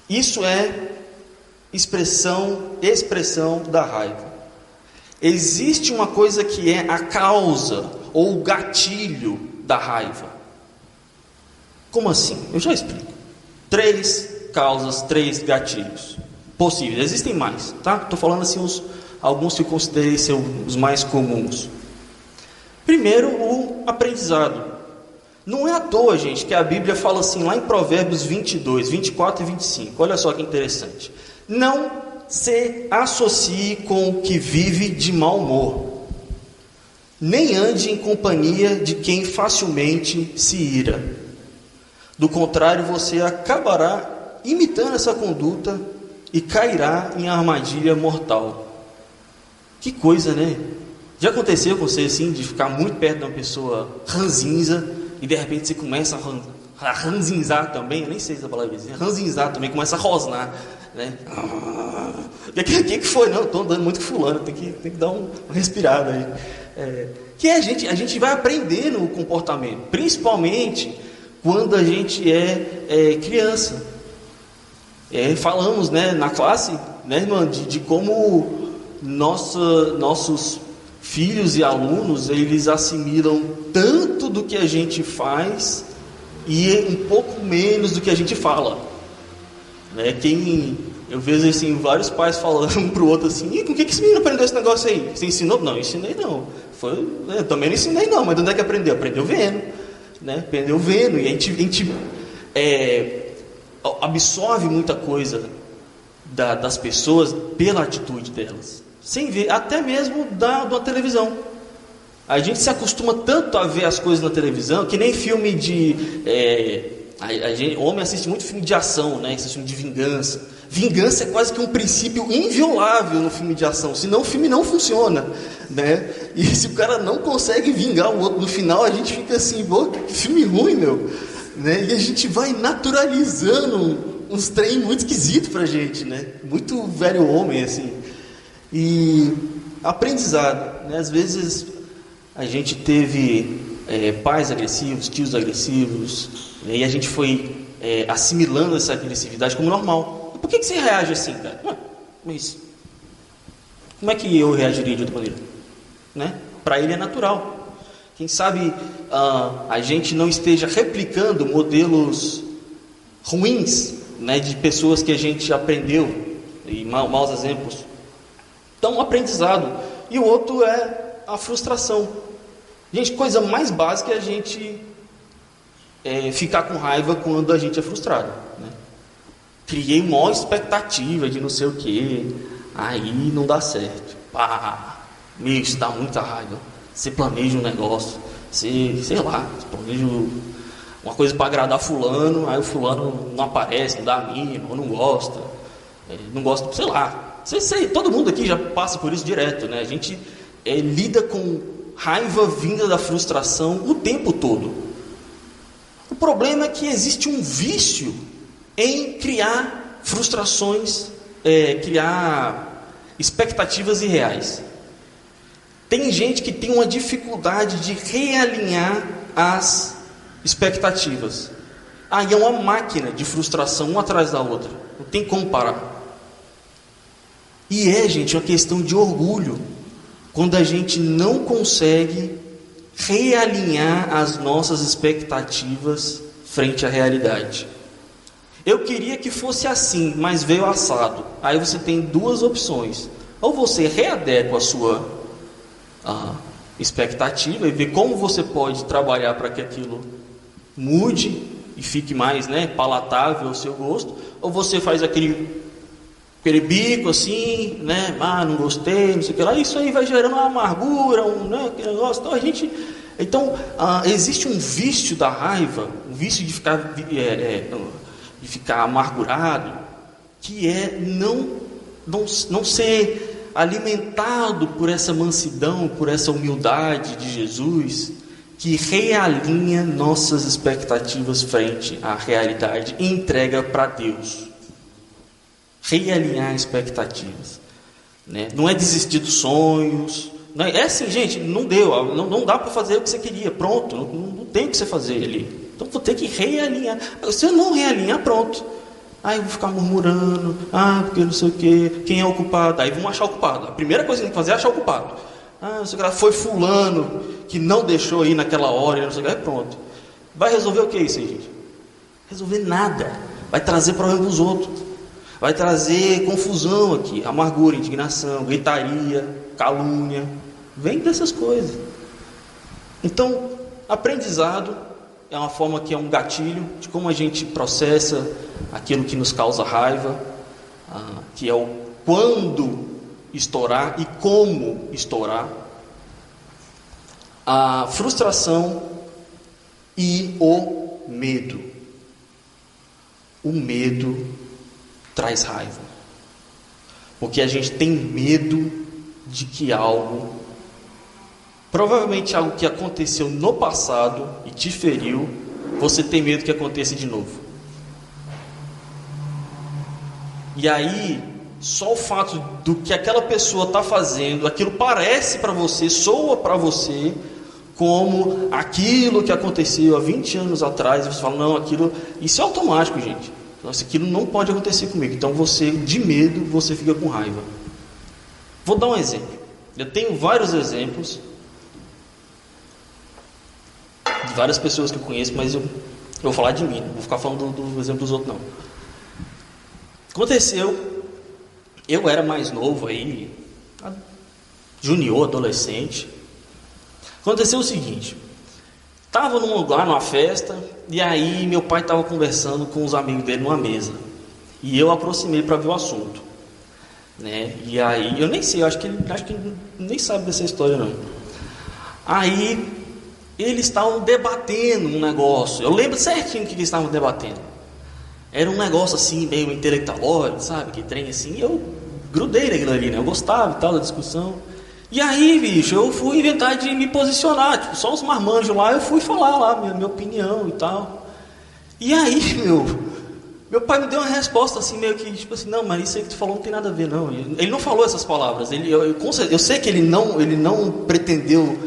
isso é expressão da raiva. Existe uma coisa que é a causa ou o gatilho da raiva. Como assim? Eu já explico. 3 causas, 3 gatilhos possíveis. Existem mais, tá? Estou falando assim alguns que eu considerei ser os mais comuns. Primeiro, o aprendizado. Não é à toa, gente, que a Bíblia fala assim lá em Provérbios 22, 24 e 25. Olha só que interessante. Não se associe com o que vive de mau humor, nem ande em companhia de quem facilmente se ira. Do contrário, você acabará imitando essa conduta e cairá em armadilha mortal. Que coisa, né? Já aconteceu com você assim, de ficar muito perto de uma pessoa ranzinza e de repente você começa a ranzinzar também? Eu nem sei se a palavra diz, ranzinzar também, começa a rosnar, né? O que foi? Não, estou andando muito com fulano, tem que dar uma respirada aí. Que a gente vai aprendendo o comportamento, principalmente quando a gente é criança. Falamos, né, na classe, né, irmã, de como nossos filhos e alunos, eles assimilam tanto do que a gente faz e um pouco menos do que a gente fala, né? Eu vejo assim, vários pais falando um para o outro assim: e com que esse menino aprendeu esse negócio aí? Você ensinou? Não, ensinei não. Eu também não ensinei não, mas de onde é que aprendeu? Aprendeu vendo, né? Aprendeu vendo, e a gente absorve muita coisa das pessoas pela atitude delas, sem ver, até mesmo da televisão. A gente se acostuma tanto a ver as coisas na televisão, que nem filme o homem assiste muito filme de ação, né? Esse filme de vingança. Vingança é quase que um princípio inviolável no filme de ação, senão o filme não funciona, né? E se o cara não consegue vingar o outro no final, a gente fica assim: pô, que filme ruim, meu, né? E a gente vai naturalizando uns trem muito esquisito pra gente, né? Muito velho homem, assim. E aprendizado, né? Às vezes a gente teve pais agressivos, tios agressivos, né? E a gente foi assimilando essa agressividade como normal. Por que você reage assim, cara? Mas como é que eu reagiria de outra maneira, né? Para ele é natural. Quem sabe a gente não esteja replicando modelos ruins, né, de pessoas que a gente aprendeu, e maus exemplos. Então, aprendizado. E o outro é a frustração. Gente, coisa mais básica é a gente ficar com raiva quando a gente é frustrado, né? Criei uma maior expectativa de não sei o que, aí não dá certo. Isso dá muita raiva. Você planeja um negócio, você planeja uma coisa para agradar fulano, aí o fulano não aparece, não dá a mínima, ou não gosta, sei lá. Todo mundo aqui já passa por isso direto, né? A gente lida com raiva vinda da frustração o tempo todo. O problema é que existe um vício em criar frustrações, criar expectativas irreais. Tem gente que tem uma dificuldade de realinhar as expectativas. Aí é uma máquina de frustração, uma atrás da outra. Não tem como parar. E gente, uma questão de orgulho. Quando a gente não consegue realinhar as nossas expectativas frente à realidade. Eu queria que fosse assim, mas veio assado. Aí você tem 2 opções. Ou você readequa a sua expectativa e vê como você pode trabalhar para que aquilo mude e fique mais, né, palatável ao seu gosto. Ou você faz aquele bico assim, né? Não gostei, não sei o que lá. Isso aí vai gerando uma amargura, aquele negócio. Então, existe um vício da raiva, um vício de ficar amargurado, que é não ser alimentado por essa mansidão, por essa humildade de Jesus, que realinha nossas expectativas frente à realidade e entrega para Deus. Realinhar expectativas, né? Não é desistir dos sonhos, É assim, gente, não deu, não dá para fazer o que você queria, pronto, não tem o que você fazer ali. Então vou ter que realinhar. Se eu não realinhar, pronto. Aí eu vou ficar murmurando, porque não sei o que, quem é o culpado? Aí vamos achar o culpado. A primeira coisa que tem que fazer é achar o culpado. Não sei o que, foi fulano que não deixou ir naquela hora, não sei o que, aí pronto. Vai resolver o que isso aí, gente? Resolver nada. Vai trazer problema para os outros. Vai trazer confusão aqui, amargura, indignação, gritaria, calúnia. Vem dessas coisas. Então, aprendizado é uma forma que é um gatilho de como a gente processa aquilo que nos causa raiva, que é o quando estourar e como estourar. A frustração e o medo. O medo traz raiva, porque a gente tem medo de que algo, provavelmente algo que aconteceu no passado e te feriu, você tem medo que aconteça de novo. E aí, só o fato do que aquela pessoa está fazendo, aquilo parece para você, soa para você como aquilo que aconteceu há 20 anos atrás, e você fala, não, isso é automático, gente. Nossa, aquilo não pode acontecer comigo. Então você, de medo, você fica com raiva. Vou dar um exemplo. Eu tenho vários exemplos de várias pessoas que eu conheço, mas eu vou falar de mim, não vou ficar falando do exemplo dos outros, não. Aconteceu, eu era mais novo aí, junior, adolescente. Aconteceu o seguinte, estava num lugar, numa festa, e aí meu pai estava conversando com os amigos dele numa mesa, e eu aproximei para ver o assunto, né? E aí, eu nem sei, acho que ele nem sabe dessa história não. Aí, eles estavam debatendo um negócio, eu lembro certinho o que eles estavam debatendo. Era um negócio assim, meio intelectual, sabe, que trem assim, eu grudei naquilo ali, né? Eu gostava e tal da discussão. E aí, bicho, eu fui inventar de me posicionar, tipo, só os marmanjos lá, eu fui falar lá minha opinião e tal. E aí, meu pai me deu uma resposta assim, meio que, tipo assim, não, mas isso aí que tu falou não tem nada a ver, não. Ele não falou essas palavras, eu sei que ele não pretendeu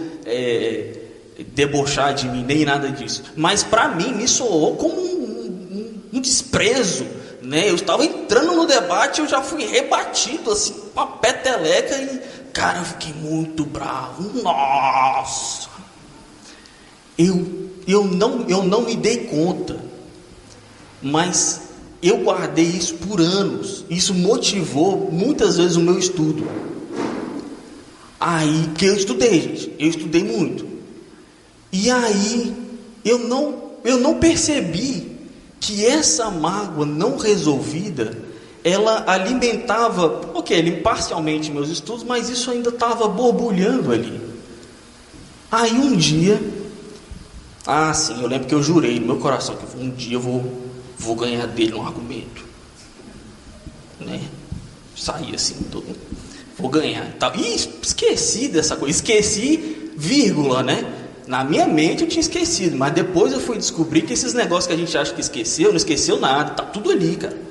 debochar de mim, nem nada disso. Mas pra mim, me soou como um desprezo, né? Eu estava entrando no debate, eu já fui rebatido, assim, com a peteleca e... Cara, eu fiquei muito bravo. Nossa! Eu não me dei conta, mas eu guardei isso por anos. Isso motivou muitas vezes o meu estudo. Aí que eu estudei, gente. Eu estudei muito. E aí eu não percebi que essa mágoa não resolvida, ela alimentava, parcialmente meus estudos, mas isso ainda estava borbulhando ali. Aí um dia, sim, eu lembro que eu jurei no meu coração que um dia eu vou ganhar dele um argumento, né? Saí assim, vou ganhar e tal. E esqueci dessa coisa, esqueci, vírgula, né? Na minha mente eu tinha esquecido, mas depois eu fui descobrir que esses negócios que a gente acha que esqueceu, não esqueceu nada, tá tudo ali, cara.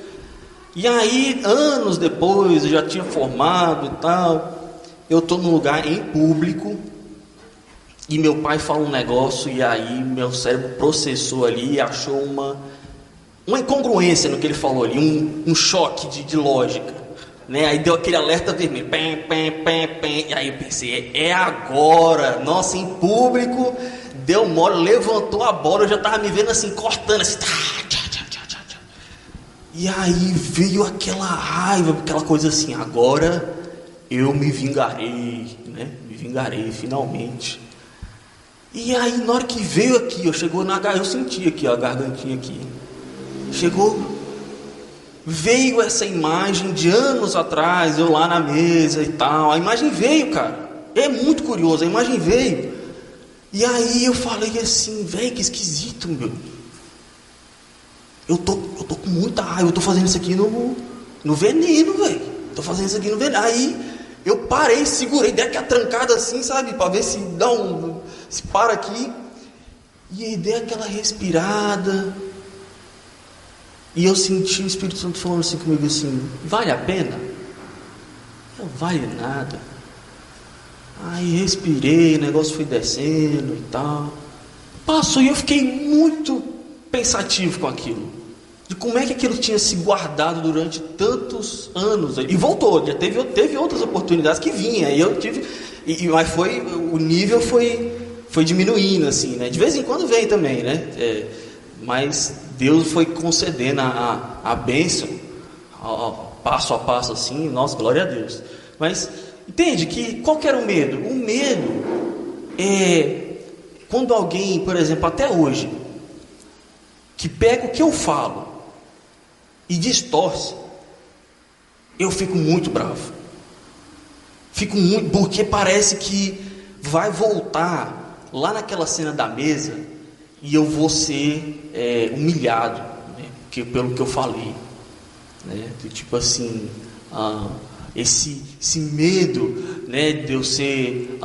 E aí, anos depois, eu já tinha formado e tal, eu estou num lugar em público, e meu pai fala um negócio, e aí meu cérebro processou ali e achou uma incongruência no que ele falou ali, um choque de lógica, né? Aí deu aquele alerta vermelho, e aí eu pensei, é agora, nossa, em público, deu mole, levantou a bola, eu já estava me vendo assim, cortando assim, e aí veio aquela raiva, aquela coisa assim, agora eu me vingarei, né? Me vingarei finalmente. E aí na hora que veio aqui, eu senti aqui, ó, a gargantinha aqui. Veio essa imagem de anos atrás, eu lá na mesa e tal. A imagem veio, cara. É muito curioso, a imagem veio. E aí eu falei assim, velho, que esquisito, meu. Eu tô com muita raiva, eu tô fazendo isso aqui no veneno, velho. Tô fazendo isso aqui no veneno. Aí eu parei, segurei, dei aquela trancada assim, sabe? Pra ver se se para aqui. E aí dei aquela respirada. E eu senti o Espírito Santo falando assim comigo assim, vale a pena? Não vale nada. Aí respirei, o negócio foi descendo e tal. Passou e eu fiquei muito pensativo com aquilo. De como é que aquilo tinha se guardado durante tantos anos. E voltou, já teve outras oportunidades que vinha. E eu tive. Mas o nível foi diminuindo, assim, né? De vez em quando vem também, né? Mas Deus foi concedendo a bênção, passo a passo, assim. Nossa, glória a Deus. Mas entende que qual que era o medo? O medo é quando alguém, por exemplo, até hoje, que pega o que eu falo e distorce, eu fico muito bravo. Fico muito, porque parece que vai voltar lá naquela cena da mesa e eu vou ser humilhado, né, pelo que eu falei, né, tipo assim, esse medo, né, de eu ser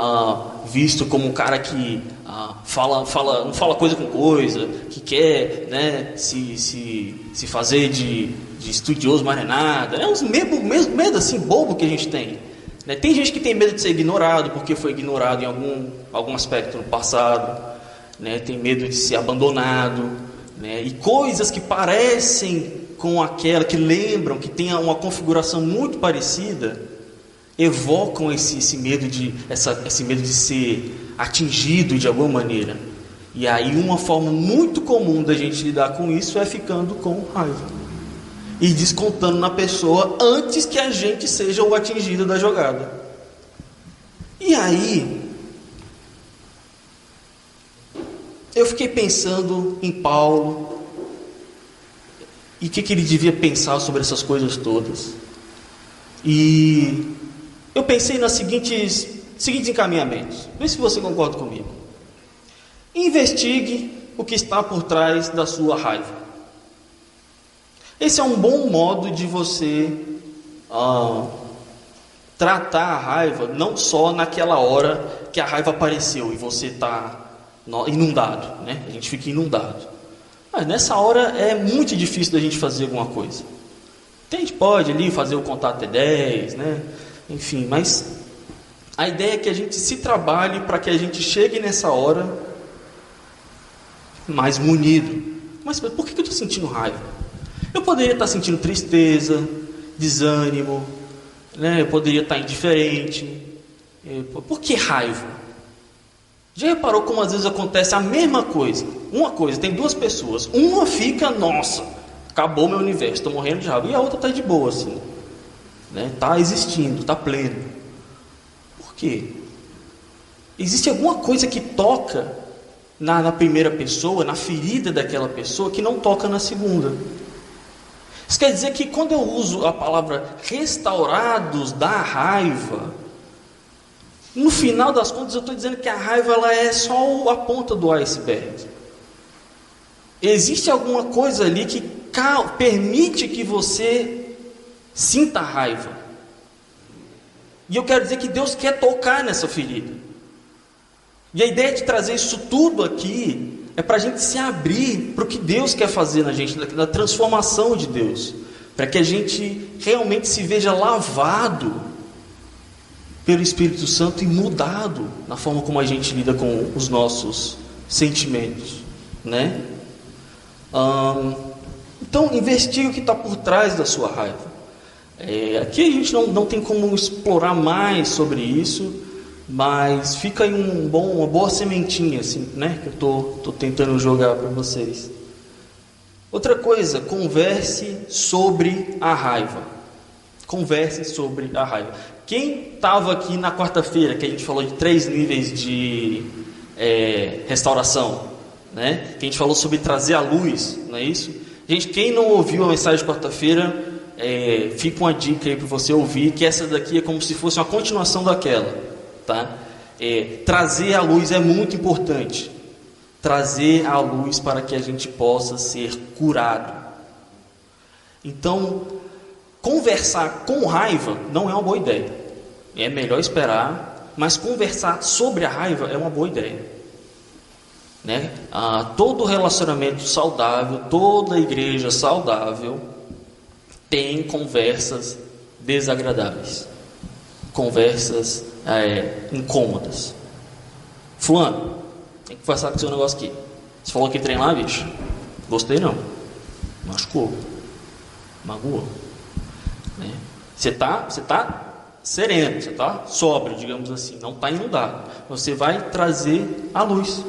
visto como um cara que não fala coisa com coisa, que quer, né, se fazer de estudioso, mas não é nada. É uns medo assim bobo que a gente tem, né? Tem gente que tem medo de ser ignorado porque foi ignorado em algum aspecto no passado, né? Tem medo de ser abandonado, né? E coisas que parecem com aquela, que lembram, que tem uma configuração muito parecida, evocam esse medo esse medo de ser atingido de alguma maneira. E aí uma forma muito comum da gente lidar com isso é ficando com raiva e descontando na pessoa antes que a gente seja o atingido da jogada. E aí eu fiquei pensando em Paulo e o que ele devia pensar sobre essas coisas todas. E eu pensei nos seguintes encaminhamentos. Vê se você concorda comigo. Investigue o que está por trás da sua raiva. Esse é um bom modo de você tratar a raiva, não só naquela hora que a raiva apareceu e você está inundado, né? A gente fica inundado. Mas nessa hora é muito difícil da gente fazer alguma coisa. A gente pode ali fazer o contato T10, né? Enfim, mas a ideia é que a gente se trabalhe para que a gente chegue nessa hora mais munido. Mas por que eu estou sentindo raiva? Eu poderia estar sentindo tristeza, desânimo, né? Eu poderia estar indiferente. Por que raiva? Já reparou como às vezes acontece a mesma coisa? Uma coisa, tem duas pessoas. Uma fica, nossa, acabou meu universo, estou morrendo de raiva. E a outra está de boa, assim, né? Está existindo, está pleno. Por quê? Existe alguma coisa que toca na primeira pessoa, na ferida daquela pessoa, que não toca na segunda. Isso quer dizer que quando eu uso a palavra restaurados da raiva, no final das contas eu estou dizendo que a raiva ela é só a ponta do iceberg. Existe alguma coisa ali que permite que você sinta raiva. E eu quero dizer que Deus quer tocar nessa ferida. E a ideia de trazer isso tudo aqui é para a gente se abrir para o que Deus quer fazer na gente, da transformação de Deus, para que a gente realmente se veja lavado pelo Espírito Santo e mudado na forma como a gente lida com os nossos sentimentos, né? Então investigue o que está por trás da sua raiva. Aqui a gente não tem como explorar mais sobre isso, mas fica aí uma boa sementinha, assim, né? Que eu tô tentando jogar para vocês. Outra coisa, converse sobre a raiva. Converse sobre a raiva. Quem estava aqui na quarta-feira, que a gente falou de 3 níveis de restauração, né? Que a gente falou sobre trazer a luz, não é isso? Gente, quem não ouviu a mensagem de quarta-feira, fica uma dica aí para você ouvir, que essa daqui é como se fosse uma continuação daquela. Tá? Trazer a luz é muito importante. Trazer a luz para que a gente possa ser curado. Então, conversar com raiva não é uma boa ideia. É melhor esperar, mas conversar sobre a raiva é uma boa ideia, né? Todo relacionamento saudável, toda igreja saudável tem conversas desagradáveis, conversas incômodas. Fulano, tem que conversar com o seu negócio aqui. Você falou que trem lá, bicho? Gostei não. Machucou. Magoou. Né? Você tá sereno, você está sóbrio, digamos assim, não está inundado. Você vai trazer a luz.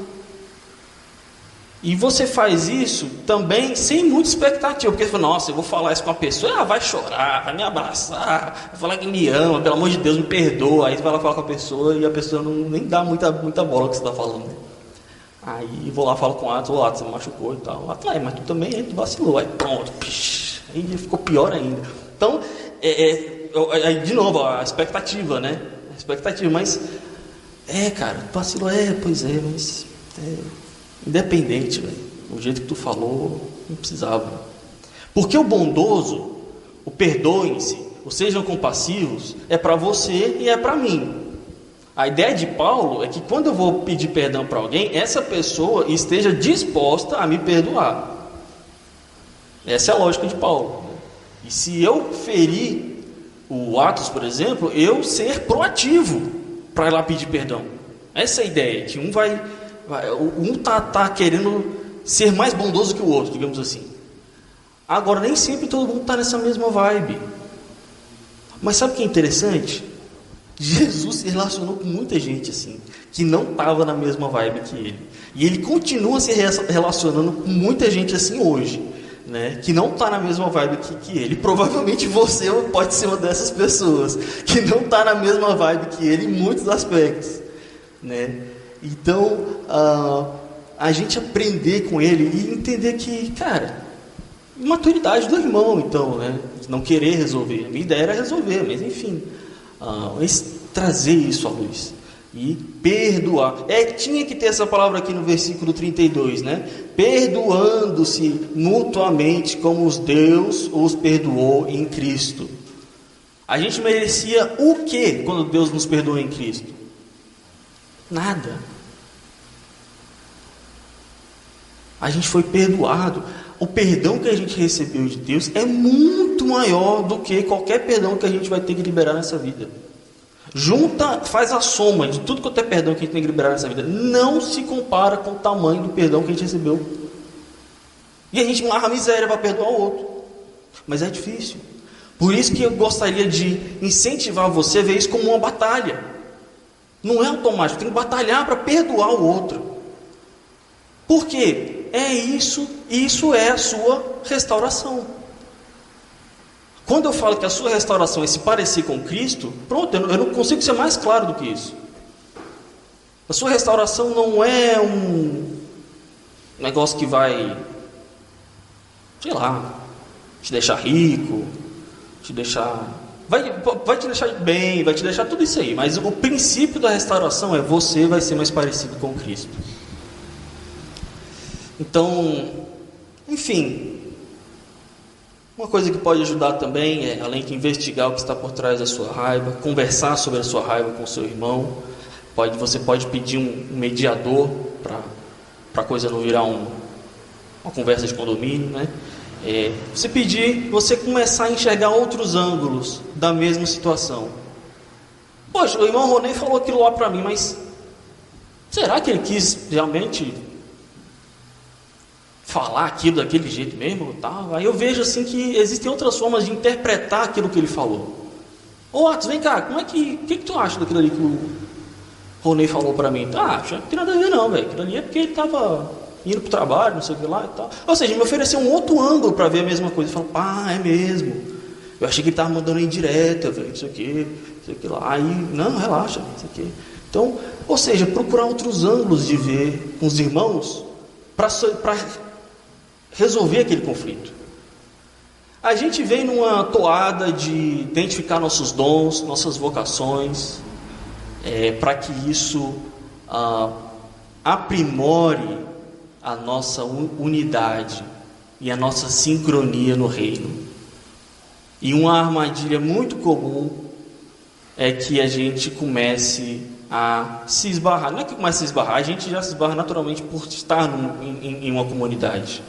E você faz isso também sem muita expectativa, porque você fala, nossa, eu vou falar isso com a pessoa, ela vai chorar, vai me abraçar, vai falar que me ama, pelo amor de Deus, me perdoa. Aí você vai lá falar com a pessoa e a pessoa nem dá muita bola que você está falando. Aí vou lá, falo com o Atos, você me machucou e tal. O Atos, mas tu também, tu vacilou. Aí pronto, aí ficou pior ainda. Então, aí de novo, a expectativa, né? A expectativa, mas cara, tu vacilou, pois é, mas independente, velho. O jeito que tu falou, não precisava. Porque o bondoso, o perdoem-se, ou sejam compassivos, é para você e é para mim. A ideia de Paulo é que quando eu vou pedir perdão para alguém, essa pessoa esteja disposta a me perdoar. Essa é a lógica de Paulo. E se eu ferir o Atos, por exemplo, eu ser proativo para ir lá pedir perdão. Essa é a ideia, que um tá querendo ser mais bondoso que o outro, digamos assim. Agora, nem sempre todo mundo está nessa mesma vibe. Mas sabe o que é interessante? Jesus se relacionou com muita gente assim, que não estava na mesma vibe que ele. E ele continua se relacionando com muita gente assim hoje, né? Que não está na mesma vibe que ele. Provavelmente você pode ser uma dessas pessoas que não está na mesma vibe que ele em muitos aspectos, né? Então, a gente aprender com ele e entender que, cara, maturidade do irmão, então, né? Não querer resolver. A minha ideia era resolver, mas enfim, trazer isso à luz e perdoar. Tinha que ter essa palavra aqui no versículo 32, né? Perdoando-se mutuamente como Deus os perdoou em Cristo. A gente merecia o quê quando Deus nos perdoou em Cristo? Nada. A gente foi perdoado. O perdão que a gente recebeu de Deus é muito maior do que qualquer perdão que a gente vai ter que liberar nessa vida. Faz a soma de tudo quanto é perdão que a gente tem que liberar nessa vida. Não se compara com o tamanho do perdão que a gente recebeu. E a gente marra a miséria para perdoar o outro. Mas é difícil. Por isso que eu gostaria de incentivar você a ver isso como uma batalha. Não é automático, tem que batalhar para perdoar o outro. Por quê? Isso é a sua restauração. Quando eu falo que a sua restauração é se parecer com Cristo, pronto, eu não consigo ser mais claro do que isso. A sua restauração não é um negócio que vai, sei lá, te deixar rico, te deixar... Vai te deixar bem, vai te deixar tudo isso aí. Mas o princípio da restauração é você vai ser mais parecido com Cristo. Então, enfim, uma coisa que pode ajudar também é, além de investigar o que está por trás da sua raiva, conversar sobre a sua raiva com o seu irmão. Você pode pedir um mediador para a coisa não virar uma conversa de condomínio, né? Você começar a enxergar outros ângulos da mesma situação. Poxa, o irmão Ronei falou aquilo lá para mim, mas será que ele quis realmente falar aquilo daquele jeito mesmo? Tal? Aí eu vejo assim que existem outras formas de interpretar aquilo que ele falou. Ô Atos, vem cá, o que tu acha daquilo ali que o Ronei falou para mim? Acho que não tem nada a ver não, velho. Aquilo ali é porque ele estava indo para o trabalho, não sei o que lá e tal. Ou seja, me ofereceu um outro ângulo para ver a mesma coisa. Eu falo, é mesmo. Eu achei que ele estava mandando indireta, velho, isso aqui lá. Aí, não, relaxa, isso aqui. Então, ou seja, procurar outros ângulos de ver com os irmãos para resolver aquele conflito. A gente vem numa toada de identificar nossos dons, nossas vocações, para que isso aprimore a nossa unidade e a nossa sincronia no reino. E uma armadilha muito comum é que a gente comece a se esbarrar. Não é que comece a se esbarrar, a gente já se esbarra naturalmente por estar em uma comunidade.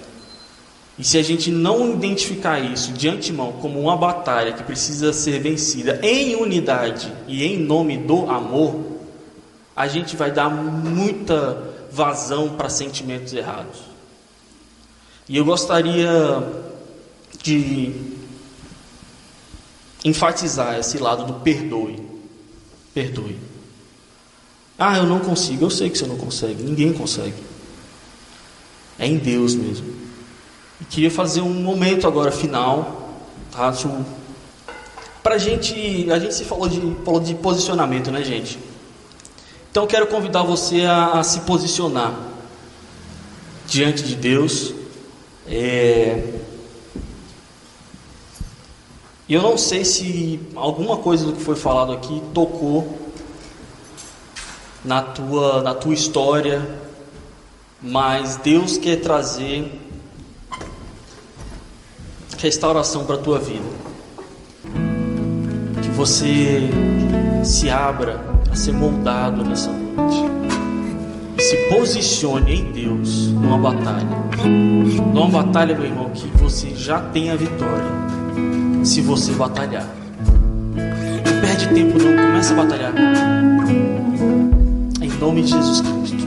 E se a gente não identificar isso de antemão como uma batalha que precisa ser vencida em unidade e em nome do amor, a gente vai dar muita vazão para sentimentos errados. E eu gostaria de enfatizar esse lado do perdoe. Perdoe. Ah, eu não consigo. Eu sei que você não consegue. Ninguém consegue. É em Deus mesmo. E queria fazer um momento agora final, tá? Pra gente, a gente se falou de posicionamento, né, gente? Então eu quero convidar você a se posicionar diante de Deus. E eu não sei se alguma coisa do que foi falado aqui tocou na tua história, mas Deus quer trazer restauração para a tua vida. Que você se abra a ser moldado nessa noite. E se posicione em Deus numa batalha. Numa batalha, meu irmão, que você já tem a vitória. Se você batalhar. Não perde tempo não, começa a batalhar. Em nome de Jesus Cristo.